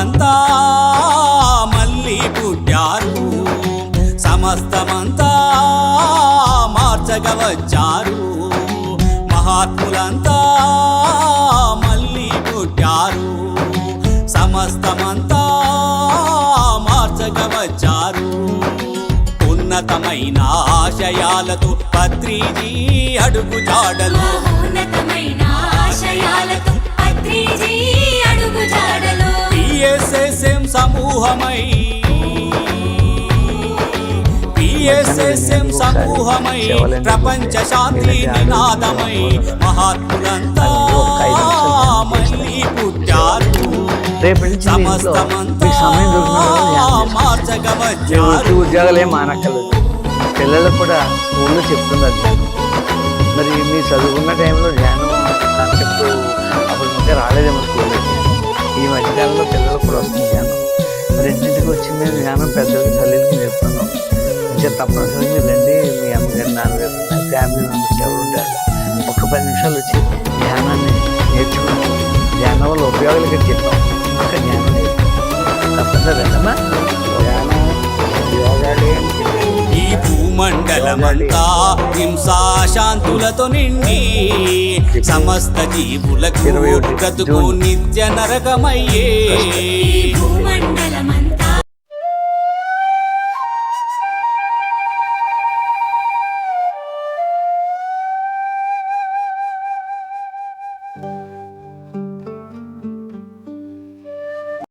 మహాత్ములంతా మళ్ళీ పుట్టారు, సమస్తమంతా మార్చగా వచ్చారు. మహాత్ములంతా మళ్ళీ పుట్టారు, సమస్తమంతా మార్చగా వచ్చారు. ఉన్నతమైన ఆశయాలతో పత్రిజీ అడుగు జాడలు, ఉన్నతమైన ఆశయాలతో పత్రిజీ అడుగు జాడలు. PSSM సమూహమై PSSM సమూహమై ప్రపంచ శాంతి నినాదమై మహాత్ములంతా మళ్ళీ పుట్టారు, సమస్తమంతా మార్చగా వచ్చారు. ఉద్యోగాలు ఏం మానక్కర్లేదు, పిల్లలకు కూడా స్కూల్లో చెప్తున్నారు. మరి మీరు చదువుకున్న టైంలో ధ్యానం కాన్సెప్ట్ అప్పుడు ఇంకా రాలేదేమో స్కూల్లో. ఈ మధ్యకాలంలో పిల్లలకు కూడా వస్తుంది ధ్యానం. మరి ఇంటింటికి వచ్చి మేము ధ్యానం పెద్దలకి తల్లికి నేర్పుతున్నాం. ఇంకా తప్పనిసరిగా మీరు రండి, మీ అమ్మగారి నాన్నగారు ఫ్యామిలీ మెంబర్స్ ఎవరు ఉంటారు, ఒక 10 నిమిషాలు వచ్చి ధ్యానాన్ని నేర్చుకున్నాం. ధ్యానం వల్ల ఉపయోగాలు కూడా చెప్పాం. ఒక ధ్యానం నేర్చుకున్నాం తప్పనిసరి రండమ్మా. ధ్యానం యోగాలే ఈ భూమండలమంతా హింసా శాంతులతో నిండి సమస్త జీవులకు బ్రతుకు నిత్య నరకమయ్యే. భూమండలమంతా